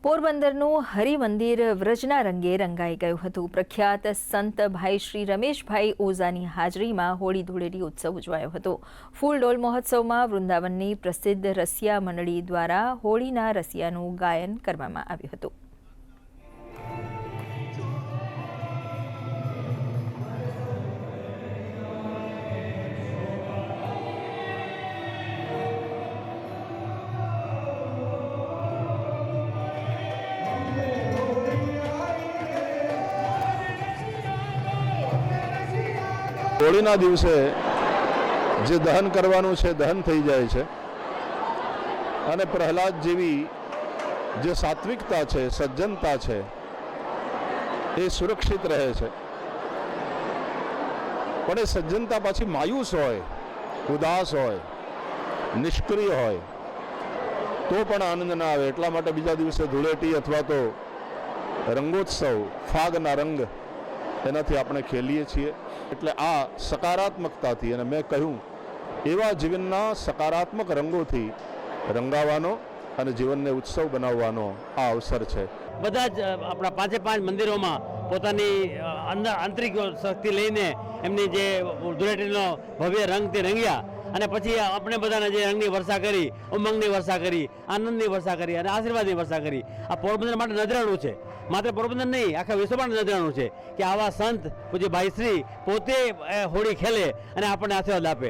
પોરબંદરનું હરિમંદિર વ્રજના રંગે રંગાઈ ગયું હતું। પ્રખ્યાત સંત ભાઈ શ્રી રમેશભાઈ ઓઝાની હાજરીમાં હોળી ધૂળેટી ઉત્સવ ઉજવાયો હતો। ફૂલડોલ મહોત્સવમાં વૃંદાવનની પ્રસિદ્ધ રસિયા મંડળી દ્વારા હોળીના રસિયાનું ગાયન કરવામાં આવ્યું હતું। હોળીના દિવસે જે દહન કરવાનું છે દહન થઈ જાય છે અને પ્રહલાદ જેવી જે સાત્વિકતા છે, સજ્જનતા છે, એ સુરક્ષિત રહે છે। પણ એ સજ્જનતા પાછી માયુસ હોય, ઉદાસ હોય, નિષ્ક્રિય હોય તો પણ આનંદ ના આવે। એટલા માટે બીજા દિવસે ધૂળેટી અથવા તો રંગોત્સવ, ફાગના રંગ એનાથી આપણે ખેલીએ છીએ। એટલે આ સકારાત્મકતાથી અને મેં કહ્યું એવા જીવનના સકારાત્મક રંગોથી રંગાવાનો અને જીવનને ઉત્સવ બનાવવાનો આ અવસર છે। બધા જ આપણા પાંચે પાંચ મંદિરોમાં પોતાની આંતરિક શક્તિ લઈને એમની જે ધૂળેટીનો ભવ્ય રંગથી રંગ્યા અને પછી આપણે બધાને જે રંગની વર્ષા કરી, ઉમંગની વર્ષા કરી, આનંદની વર્ષા કરી અને આશીર્વાદની વર્ષા કરી। આ પોરબંદર માટે નજરાણું છે, માત્ર પોરબંદર નહીં આખા વિશ્વ માટે નજરાણું છે કે આવા સંત પૂજ્ય ભાઈશ્રી પોતે હોળી ખેલે અને આપણને આશીર્વાદ આપે।